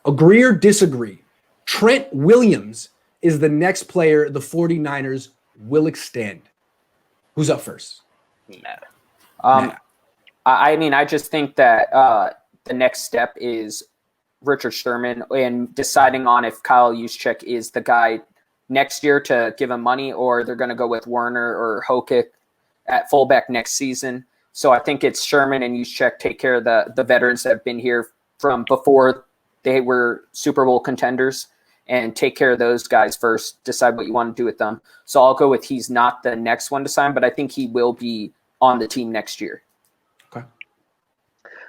Agree or disagree? Trent Williams is the next player the 49ers will extend. Who's up first? Matt. I mean, I just think that the next step is Richard Sherman and deciding on if Kyle Juszczyk is the guy next year to give him money, or they're going to go with Werner or Hokick at fullback next season. So I think it's Sherman and Juszczyk take care of the veterans that have been here from before they were Super Bowl contenders, and take care of those guys first, decide what you want to do with them. So I'll go with he's not the next one to sign, but I think he will be on the team next year. Okay.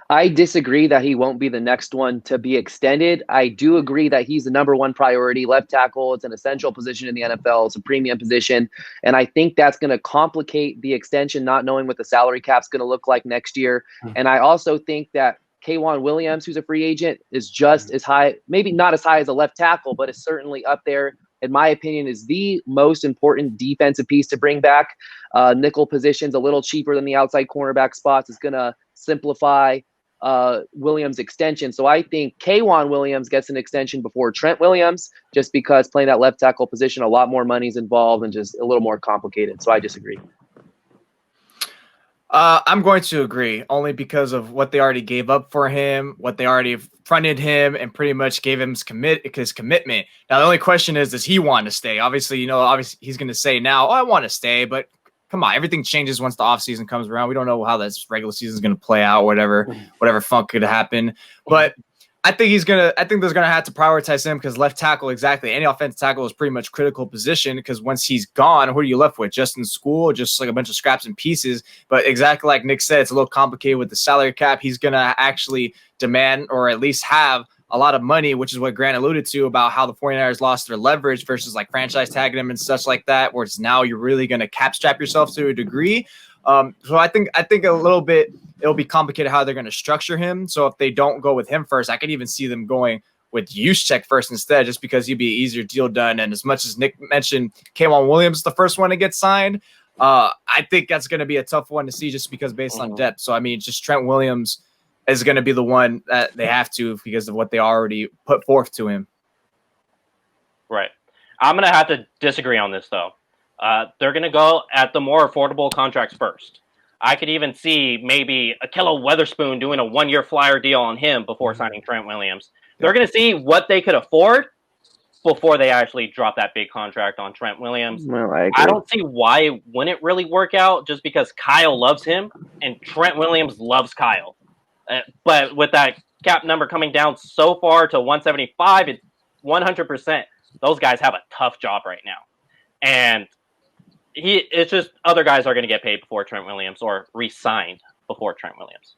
I disagree that he won't be the next one to be extended. I do agree that he's the number one priority. Left tackle, it's an essential position in the NFL. It's a premium position. And I think that's going to complicate the extension, not knowing what the salary cap's going to look like next year. And I also think that Cohn Williams, who's a free agent, is just as high, maybe not as high as a left tackle, but is certainly up there. In my opinion, is the most important defensive piece to bring back. Nickel positions a little cheaper than the outside cornerback spots. Is going to simplify Williams' extension. So I think Cohn Williams gets an extension before Trent Williams, just because playing that left tackle position, a lot more money is involved and just a little more complicated. So I disagree. I'm going to agree, only because of what they already gave up for him, what they already fronted him, and pretty much gave him his commitment. Now, the only question is, does he want to stay? Obviously, obviously he's going to say now, I want to stay, but come on, everything changes once the offseason comes around. We don't know how this regular season is going to play out, whatever funk could happen. But I think they're gonna have to prioritize him, because left tackle, exactly, any offensive tackle is pretty much critical position, because once he's gone, who are you left with? Just in school, just like a bunch of scraps and pieces. But exactly like Nick said, it's a little complicated with the salary cap. He's gonna actually demand, or at least have, a lot of money, which is what Grant alluded to about how the 49ers lost their leverage versus like franchise tagging them and such like that, where it's now you're really going to cap strap yourself to a degree. So I think a little bit, it'll be complicated how they're going to structure him. So if they don't go with him first, I could even see them going with Juszczyk first instead, just because he'd be an easier deal done. And as much as Nick mentioned, Cohn Williams, the first one to get signed, I think that's going to be a tough one to see, just because based on depth. So, I mean, just Trent Williams is going to be the one that they have to, because of what they already put forth to him. Right. I'm going to have to disagree on this, though. They're going to go at the more affordable contracts first. I could even see maybe Akello Weatherspoon doing a one-year flyer deal on him before signing Trent Williams. They're going to see what they could afford before they actually drop that big contract on Trent Williams. Well, I don't see why it wouldn't really work out, just because Kyle loves him and Trent Williams loves Kyle. But with that cap number coming down so far to 175, it's 100%. Those guys have a tough job right now. And it's just other guys are going to get paid before Trent Williams, or re-signed before Trent Williams.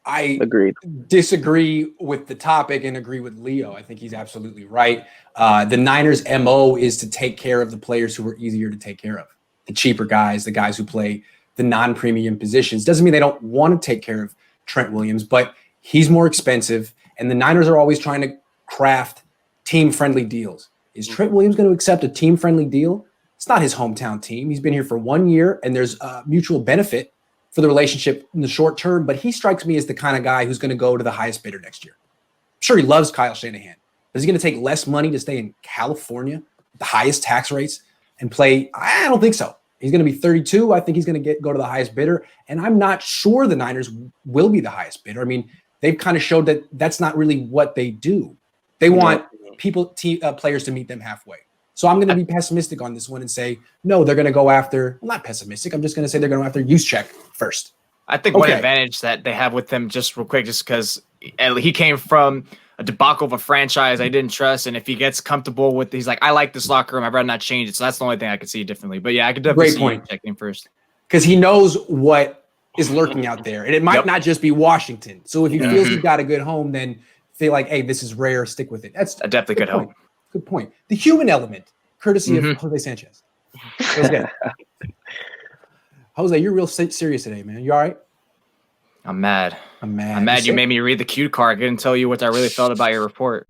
I Agreed. Disagree with the topic and agree with Leo. I think he's absolutely right. The Niners' MO is to take care of the players who are easier to take care of. The cheaper guys, the guys who play the non-premium positions. Doesn't mean they don't want to take care of Trent Williams, but he's more expensive, and the Niners are always trying to craft team-friendly deals. Is Trent Williams going to accept a team-friendly deal? It's not his hometown team. He's been here for 1 year, and there's a mutual benefit for the relationship in the short term, but he strikes me as the kind of guy who's going to go to the highest bidder next year. I'm sure he loves Kyle Shanahan. Is he going to take less money to stay in California, the highest tax rates, and play? I don't think so. He's going to be 32. I think he's going to go to the highest bidder. And I'm not sure the Niners will be the highest bidder. I mean, they've kind of showed that that's not really what they do. They want players to meet them halfway. So I'm going to be pessimistic on this one and say, no, they're going to go after, well, not pessimistic. I'm just going to say they're going to go after Juszczyk first. I think one advantage that they have with him, just real quick, just because he came from a debacle of a franchise I didn't trust, and if he gets comfortable with, he's like, I like this locker room, I'd rather not change it. So that's the only thing I could see differently. But yeah, I could definitely see Juszczyk in first, because he knows what is lurking out there, and it might not just be Washington. So if he feels he's got a good home, then feel like, hey, this is rare, stick with it. That's a definitely good home. Good point. The human element, courtesy of Jose Sanchez. That was good. Jose, you're real serious today, man. You all right? I'm mad. You made me read the cue card. I couldn't tell you what I really felt about your report.